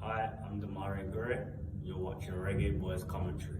Hi, I'm Dominica. You're watching Reggae Boyz commentary.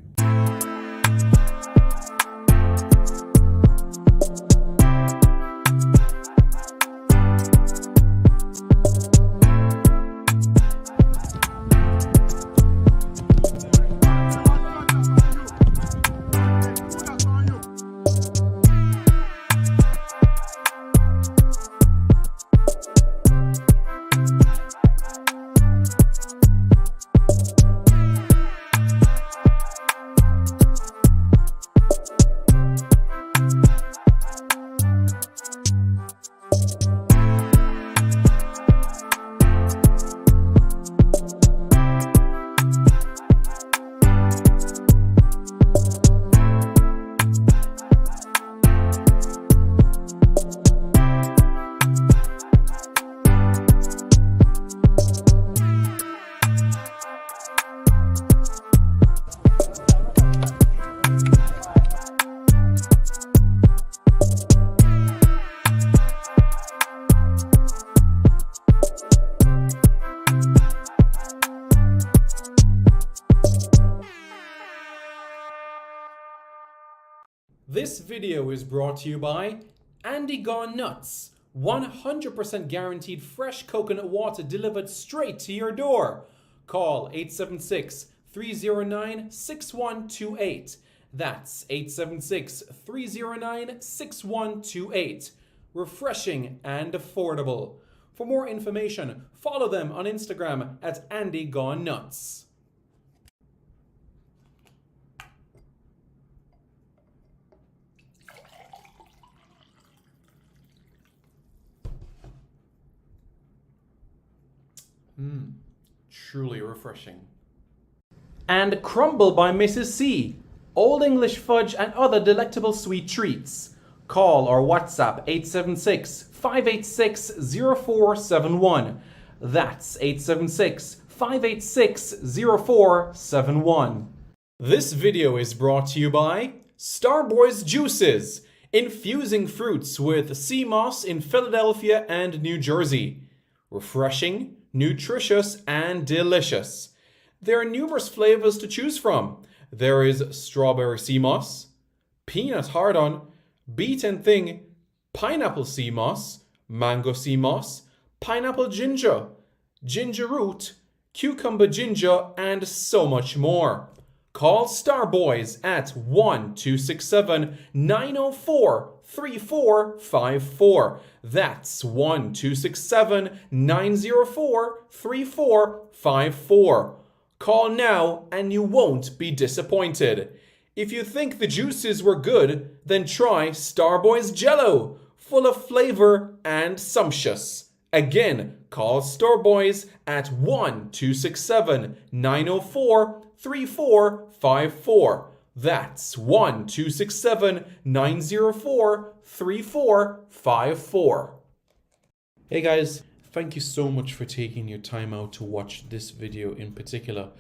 This video is brought to you by Andy Gone Nuts. 100% guaranteed fresh coconut water delivered straight to your door. Call 876-309-6128. That's 876-309-6128. Refreshing and affordable. For more information, follow them on Instagram at Andy Gone Nuts. Truly refreshing. And Crumble by Mrs. C. Old English fudge and other delectable sweet treats. Call or WhatsApp 876-586-0471. That's 876-586-0471. This video is brought to you by Starboy's Juices, infusing fruits with sea moss in Philadelphia and New Jersey. Refreshing, nutritious, and delicious. There are numerous flavors to choose from. There is strawberry sea moss, peanut hard-on, beet and thing, pineapple sea moss, mango sea moss, pineapple ginger, ginger root, cucumber ginger, and so much more. Call Starboyz at 1-267-904-3454. That's 1-267-904-3454. Call now and you won't be disappointed. If you think the juices were good, then try Starboyz Jello, full of flavor and sumptuous. Again, call Starboyz at 1-267-904-3454. That's 1-267-904-3454. Hey guys, thank you so much for taking your time out to watch this video in particular.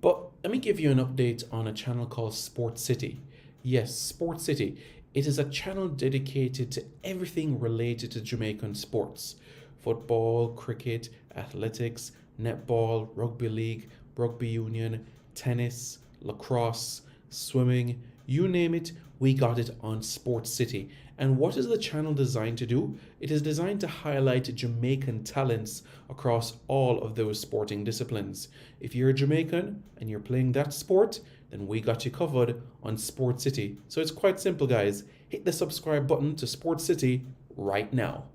But let me give you an update on a channel called Sports City. Yes, Sports City. It is a channel dedicated to everything related to Jamaican sports. Football, cricket, athletics, netball, rugby league, rugby union, tennis, lacrosse, swimming, you name it, we got it on Sports City. And what is the channel designed to do? It is designed to highlight Jamaican talents across all of those sporting disciplines. If you're a Jamaican and you're playing that sport, then we got you covered on Sports City. So it's quite simple, guys. Hit the subscribe button to Sports City right now.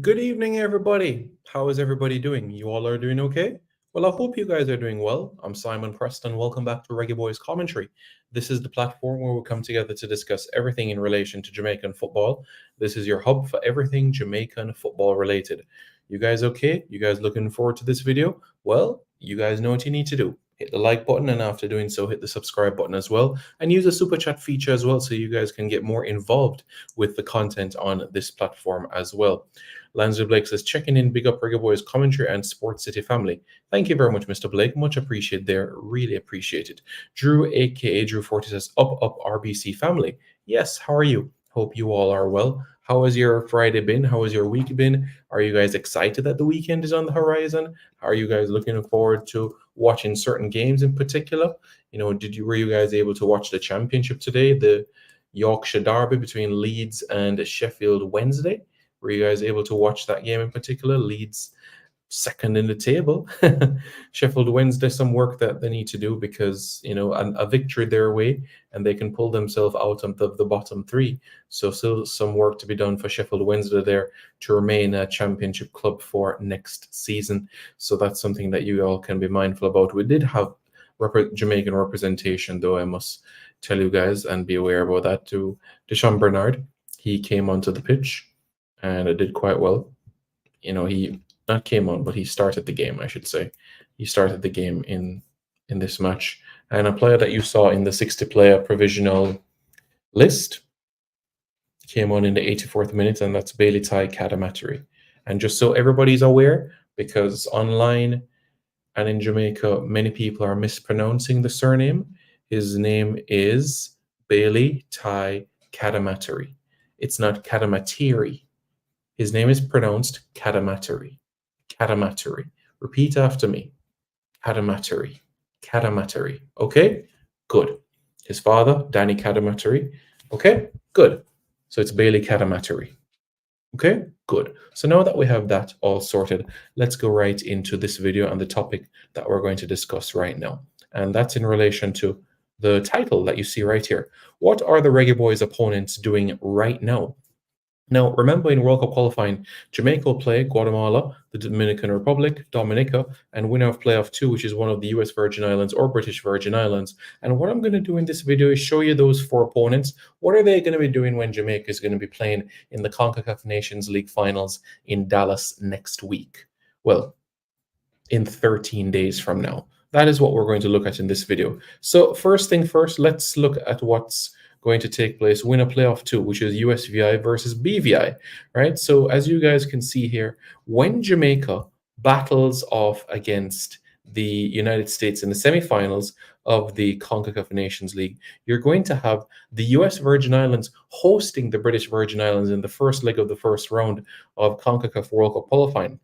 Good evening, everybody. How is everybody doing? You all are doing okay? Well, I hope you guys are doing well. I'm Simon Preston. Welcome back to Reggae Boyz Commentary. This is the platform where we come together to discuss everything in relation to Jamaican football. This is your hub for everything Jamaican football related. You guys okay? You guys looking forward to this video? Well, you guys know what you need to do. Hit the like button, and after doing so, hit the subscribe button as well, and use the super chat feature as well so you guys can get more involved with the content on this platform as well. Lansley Blake says, checking in, big up Reggae Boyz Commentary and Sports City family. Thank you very much, Mr. Blake. Much appreciated there. Really appreciate it. Drew, aka Drew 40 says, up RBC family. Yes, how are you? Hope you all are well. How has your Friday been? How has your week been? Are you guys excited that the weekend is on the horizon? Are you guys looking forward to watching certain games in particular? You know, were you guys able to watch the championship today, the Yorkshire Derby between Leeds and Sheffield Wednesday? Were you guys able to watch that game in particular? Leeds second in the table. Sheffield Wednesday, some work that they need to do because, you know, a victory their way and they can pull themselves out of the bottom three. So still some work to be done for Sheffield Wednesday there to remain a championship club for next season. So that's something that you all can be mindful about. We did have Jamaican representation, though, I must tell you guys, and be aware about that, to Deshaun Bernard. He came onto the pitch and it did quite well. You know, he not came on, but he started the game, I should say. He started the game in this match. And a player that you saw in the 60-player provisional list came on in the 84th minute, and that's Bailey Ty Cadamatary. And just so everybody's aware, because online and in Jamaica, many people are mispronouncing the surname, his name is Bailey Ty Cadamatary. It's not Cadamatiri. His name is pronounced Cadamatary. Cadamatary. Repeat after me. Cadamatary. Cadamatary. Okay? Good. His father, Danny Cadamatary. Okay? Good. So it's Bailey Cadamatary. Okay? Good. So now that we have that all sorted, let's go right into this video and the topic that we're going to discuss right now. And that's in relation to the title that you see right here. What are the Reggae Boyz opponents doing right now? Now, remember in World Cup qualifying, Jamaica will play Guatemala, the Dominican Republic, Dominica, and winner of playoff 2, which is one of the US Virgin Islands or British Virgin Islands. And what I'm going to do in this video is show you those 4 opponents. What are they going to be doing when Jamaica is going to be playing in the CONCACAF Nations League finals in Dallas next week? Well, in 13 days from now. That is what we're going to look at in this video. So first thing first, let's look at what's going to take place, win a playoff 2, which is USVI versus BVI, right? So as you guys can see here, when Jamaica battles off against the United States in the semifinals of the CONCACAF Nations League, you're going to have the US Virgin Islands hosting the British Virgin Islands in the first leg of the first round of CONCACAF World Cup qualifying.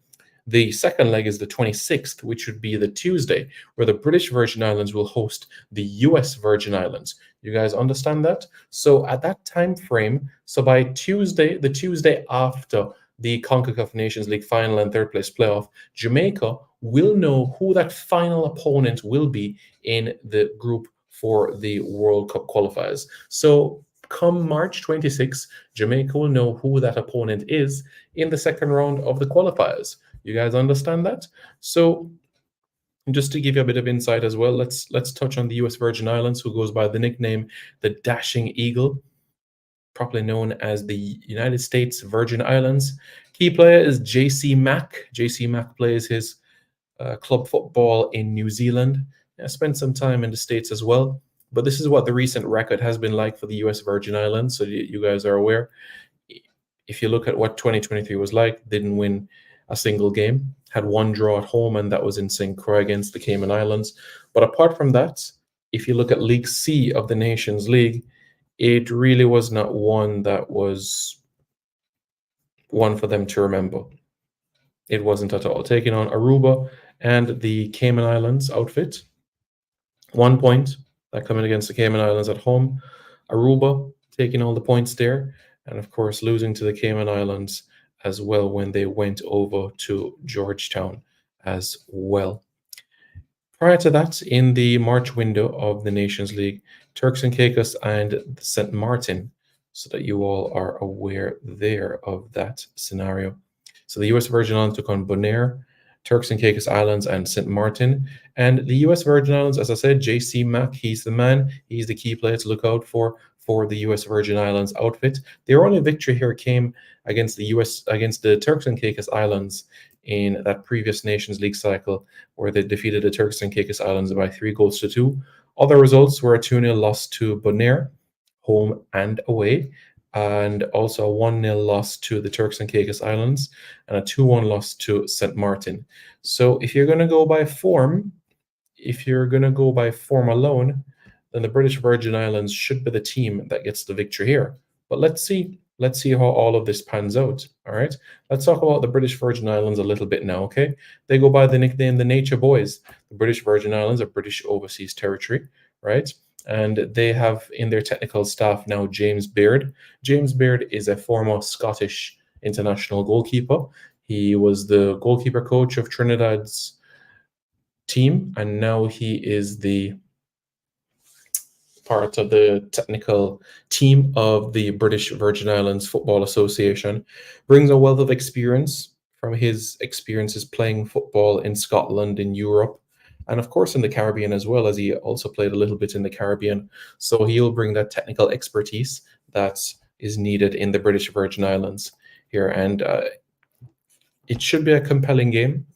The second leg is the 26th, which would be the Tuesday, where the British Virgin Islands will host the US Virgin Islands. You guys understand that? So at that time frame, so by Tuesday, the Tuesday after the CONCACAF Nations League final and third place playoff, Jamaica will know who that final opponent will be in the group for the World Cup qualifiers. So come March 26, Jamaica will know who that opponent is in the second round of the qualifiers. You guys understand that? So just to give you a bit of insight as well, let's touch on the US Virgin Islands, who goes by the nickname the Dashing Eagle, properly known as the United States Virgin Islands. Key player is JC Mack. JC Mack plays his club football in New Zealand. I spent some time in the States as well. But this is what the recent record has been like for the US Virgin Islands, so you guys are aware. If you look at what 2023 was like, didn't win a single game, had 1 draw at home, and that was in St. Croix against the Cayman Islands. But apart from that, if you look at League C of the Nations League, it really was not one that was one for them to remember. It wasn't at all. Taking on Aruba and the Cayman Islands outfit. 1 point, that coming against the Cayman Islands at home. Aruba taking all the points there, and of course losing to the Cayman Islands as well when they went over to Georgetown as well. Prior to that, in the March window of the Nations League, Turks and Caicos and St. Martin, so that you all are aware there of that scenario. So the US Virgin Islands took on Bonaire, Turks and Caicos Islands, and St. Martin. And the US Virgin Islands, as I said, JC Mack, he's the man. He's the key player to look out for the US Virgin Islands outfit. Their only victory here came against the Turks and Caicos Islands in that previous Nations League cycle, where they defeated the Turks and Caicos Islands by 3-2. Other results were a 2-0 loss to Bonaire, home and away, and also a 1-0 loss to the Turks and Caicos Islands, and a 2-1 loss to St. Martin. So if you're going to go by form, alone, then the British Virgin Islands should be the team that gets the victory here. But let's see Let's see how all of this pans out. All right. Let's talk about the British Virgin Islands a little bit now. Okay. They go by the nickname the Nature Boys. The British Virgin Islands are British overseas territory, right? And they have in their technical staff now James Beard. James Beard is a former Scottish international goalkeeper. He was the goalkeeper coach of Trinidad's team, and now he is the part of the technical team of the British Virgin Islands Football Association, brings a wealth of experience from his experiences playing football in Scotland, in Europe, and of course in the Caribbean as well, as he also played a little bit in the Caribbean. So he'll bring that technical expertise that is needed in the British Virgin Islands here. And it should be a compelling game.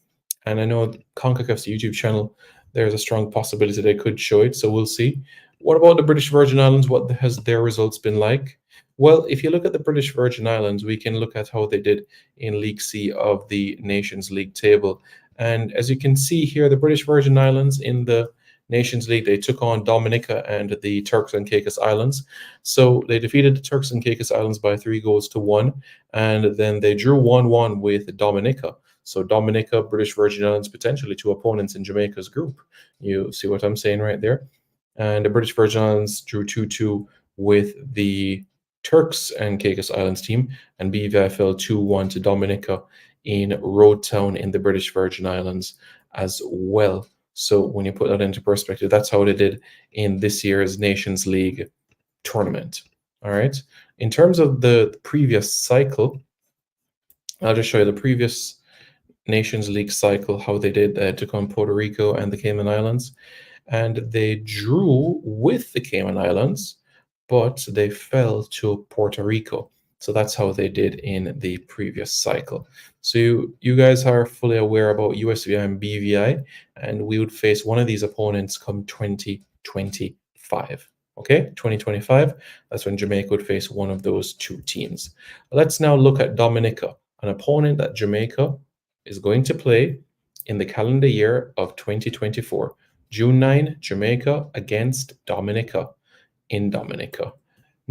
And I know CONCACAF's YouTube channel, there's a strong possibility they could show it. So we'll see. What about the British Virgin Islands? What has their results been like? Well, if you look at the British Virgin Islands, we can look at how they did in League C of the Nations League table. And as you can see here, the British Virgin Islands in the Nations League, they took on Dominica and the Turks and Caicos Islands. So they defeated the Turks and Caicos Islands by 3-1, and then they drew 1-1 with Dominica. So Dominica, British Virgin Islands, potentially two opponents in Jamaica's group. You see what I'm saying right there? And the British Virgin Islands drew 2-2 with the Turks and Caicos Islands team, and BVI fell 2-1 to Dominica in Road Town in the British Virgin Islands as well. So when you put that into perspective, that's how they did in this year's Nations League tournament. All right. In terms of the previous cycle, I'll just show you the previous Nations League cycle, how they did. They took on Puerto Rico and the Cayman Islands, and they drew with the Cayman Islands, but they fell to Puerto Rico. So that's how they did in the previous cycle. So you guys are fully aware about USVI and BVI, and we would face one of these opponents come 2025. Okay, 2025, that's when Jamaica would face one of those two teams. Let's now look at Dominica, an opponent that Jamaica is going to play in the calendar year of 2024. June 9, Jamaica against Dominica in Dominica.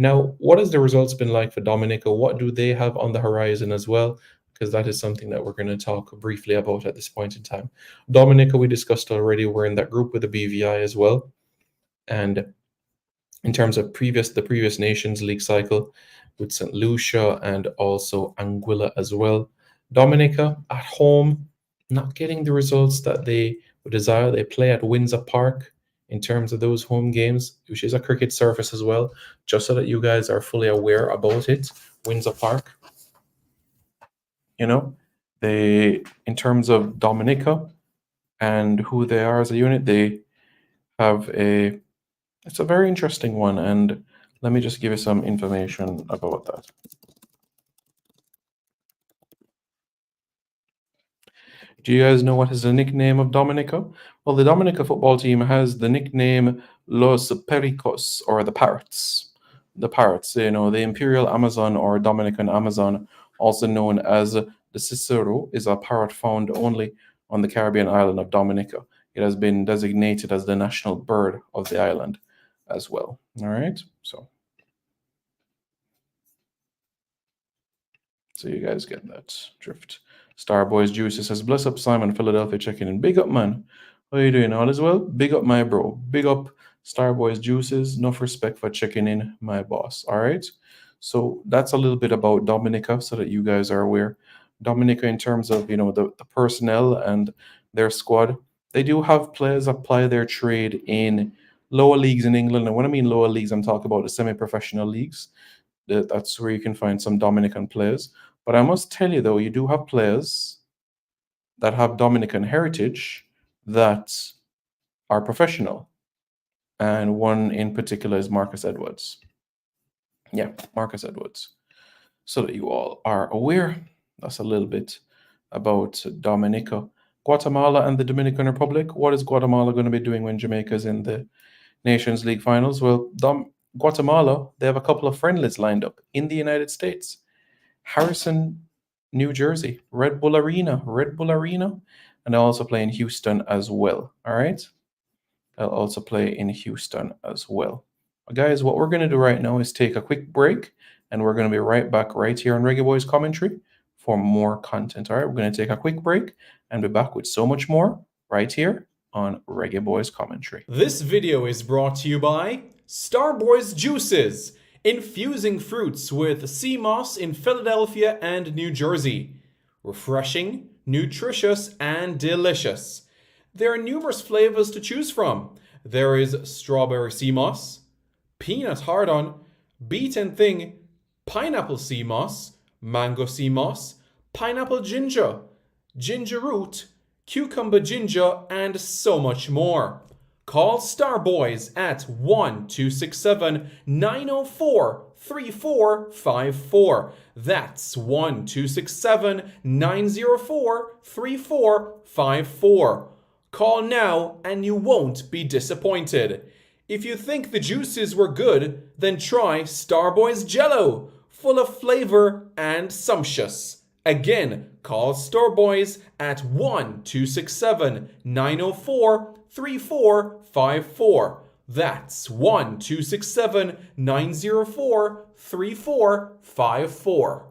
Now, what has the results been like for Dominica? What do they have on the horizon as well? Because that is something that we're going to talk briefly about at this point in time. Dominica, we discussed already, we're in that group with the BVI as well. And in terms of the previous Nations League cycle with St. Lucia and also Anguilla as well. Dominica at home, not getting the results that they would desire. They play at Windsor Park in terms of those home games, which is a cricket surface as well, just so that you guys are fully aware about it. Windsor Park, in terms of Dominica and who they are as a unit, they have it's a very interesting one, and let me just give you some information about that. Do you guys know what is the nickname of Dominica? Well, the Dominica football team has the nickname Los Pericos, or the Parrots. The Parrots, the Imperial Amazon or Dominican Amazon, also known as the Cicero, is a parrot found only on the Caribbean island of Dominica. It has been designated as the national bird of the island as well. All right, so you guys get that drift. Starboys Juices says, bless up Simon, Philadelphia checking in. Big up, man. How you doing? All is well? Big up, my bro. Big up Starboys Juices. Enough respect for checking in, my boss. All right. So that's a little bit about Dominica so that you guys are aware. Dominica, in terms of, the personnel and their squad, they do have players apply their trade in lower leagues in England. And when I mean lower leagues, I'm talking about the semi-professional leagues. That's where you can find some Dominican players. But I must tell you, though, you do have players that have Dominican heritage that are professional. And one in particular is Marcus Edwards. Yeah, Marcus Edwards. So that you all are aware, that's a little bit about Dominica. Guatemala and the Dominican Republic. What is Guatemala going to be doing when Jamaica is in the Nations League finals? Well, Guatemala, they have a couple of friendlies lined up in the United States. Harrison, New Jersey, Red Bull Arena, and they'll also play in Houston as well. All right, they'll also play in Houston as well. Guys, what we're going to do right now is take a quick break, and we're going to be right back right here on Reggae Boyz Commentary for more content. All right, we're going to take a quick break and be back with so much more right here on Reggae Boyz Commentary. This video is brought to you by Starboys Juices, infusing fruits with sea moss in Philadelphia and New Jersey. Refreshing, nutritious, and delicious. There are numerous flavors to choose from. There is strawberry sea moss, peanut hard-on, beaten thing, pineapple sea moss, mango sea moss, pineapple ginger, ginger root, cucumber ginger, and so much more. Call Starboys at 1-267-904-3454. That's 1-267-904-3454. Call now and you won't be disappointed. If you think the juices were good, then try Starboys Jello, full of flavor and sumptuous. Again, call Starboys at 1-267-904-3454. That's 1-267-904-3454.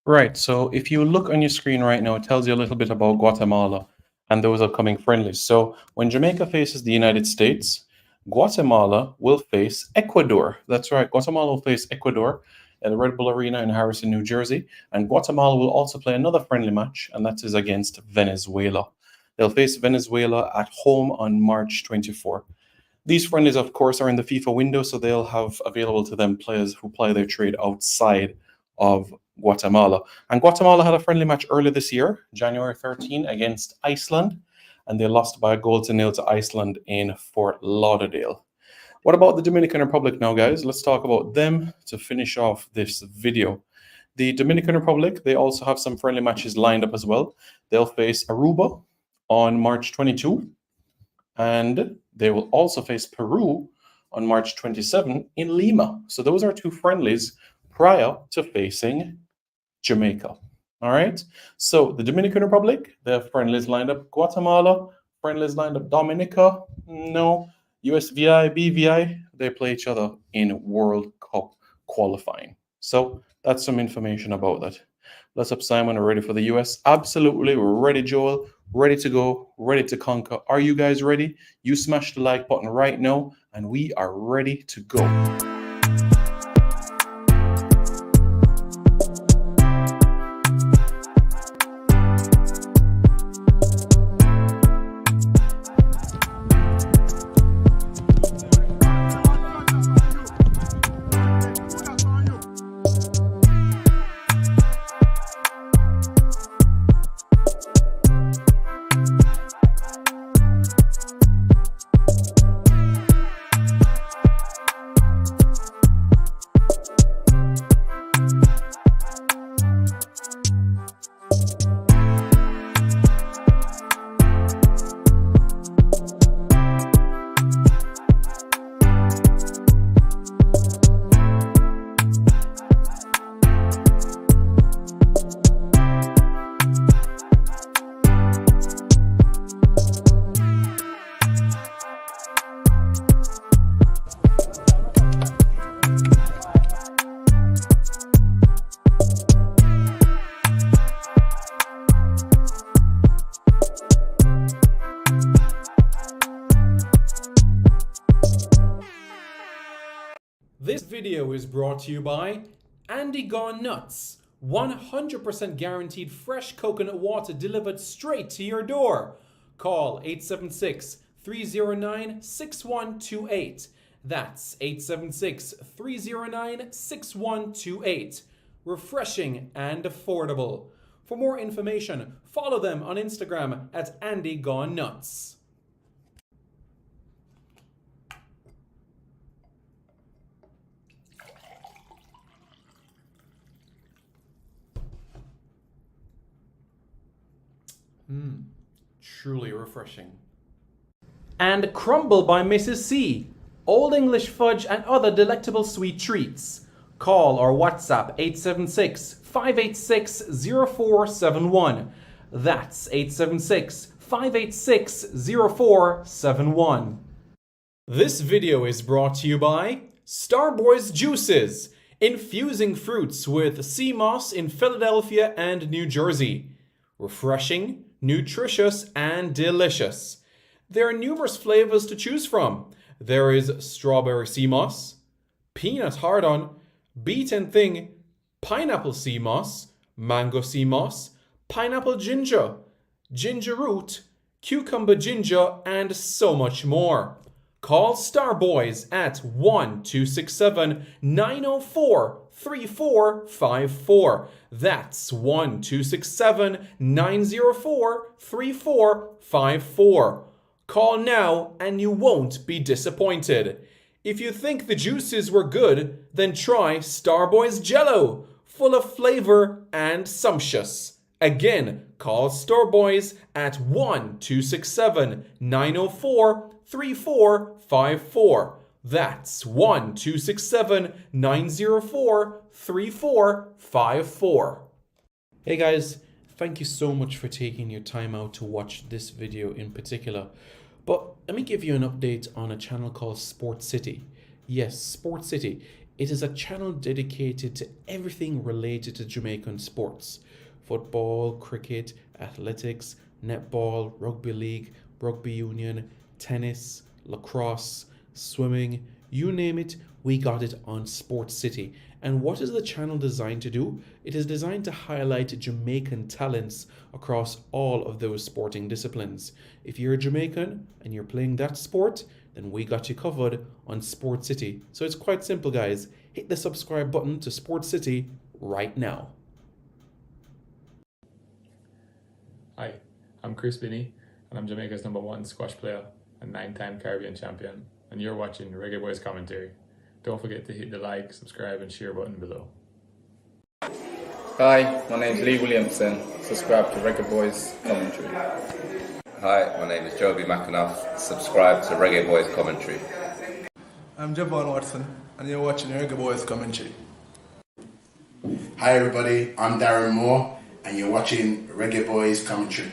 Right. So if you look on your screen right now, it tells you a little bit about Guatemala and those upcoming friendlies. So when Jamaica faces the United States, Guatemala will face Ecuador. That's right. Guatemala will face Ecuador at the Red Bull Arena in Harrison, New Jersey. And Guatemala will also play another friendly match, and that is against Venezuela. They'll face Venezuela at home on March 24. These friendlies, of course, are in the FIFA window, so they'll have available to them players who play their trade outside of Guatemala. And Guatemala had a friendly match earlier this year, January 13, against Iceland, and they lost by a 1-0 to Iceland in Fort Lauderdale. What about the Dominican Republic now, guys? Let's talk about them to finish off this video. The Dominican Republic, they also have some friendly matches lined up as well. They'll face Aruba on March 22, and they will also face Peru on March 27 in Lima. So those are two friendlies prior to facing Jamaica. All right. So the Dominican Republic, they have friendlies lined up. Guatemala, friendlies lined up. Dominica, no. USVI, BVI, they play each other in World Cup qualifying. So that's some information about that. Let's up Simon, we're ready for the US. Absolutely, we're ready, Joel. Ready to go, ready to conquer. Are you guys ready? You smash the like button right now, and we are ready to go. This video is brought to you by Andy Gone Nuts. 100% guaranteed fresh coconut water delivered straight to your door. Call 876-309-6128. That's 876-309-6128. Refreshing and affordable. For more information, follow them on Instagram at Andy Gone Nuts. Truly refreshing. And Crumble by Mrs. C. Old English fudge and other delectable sweet treats. Call or WhatsApp 876-586-0471. That's 876-586-0471. This video is brought to you by Starboys Juices, infusing fruits with sea moss in Philadelphia and New Jersey. Refreshing, nutritious, and delicious. There are numerous flavors to choose from. There is strawberry sea moss, peanut hard-on, beet and thing, pineapple sea moss, mango sea moss, pineapple ginger, ginger root, cucumber ginger, and so much more. Call Starboys at 1-267-904-3454. That's 1-267-904-3454. Call now and you won't be disappointed. If you think the juices were good, then try Starboys Jello, full of flavor and sumptuous. Again, call Starboys at 1-267-904-3454. That's 1-267-904-3454. Hey guys, thank you so much for taking your time out to watch this video in particular. But let me give you an update on a channel called Sport City. Yes, Sport City. It is a channel dedicated to everything related to Jamaican sports. Football, cricket, athletics, netball, rugby league, rugby union, tennis, lacrosse, swimming, you name it, we got it on Sport City. And what is the channel designed to do? It is designed to highlight Jamaican talents across all of those sporting disciplines. If you're a Jamaican and you're playing that sport, then we got you covered on Sport City. So it's quite simple, guys. Hit the subscribe button to Sport City right now. Hi, I'm Chris Binney, and I'm Jamaica's #1 squash player and 9-time Caribbean champion, and you're watching Reggae Boyz commentary. Don't forget to hit the like, subscribe, and share button below. Hi, my name's Lee Williamson. Subscribe to Reggae Boyz commentary. Hi, my name is Joby McAnuff. Subscribe to Reggae Boyz commentary. I'm Javon Watson, and you're watching Reggae Boyz commentary. Hi everybody, I'm Darren Moore, and you're watching Reggae Boyz commentary.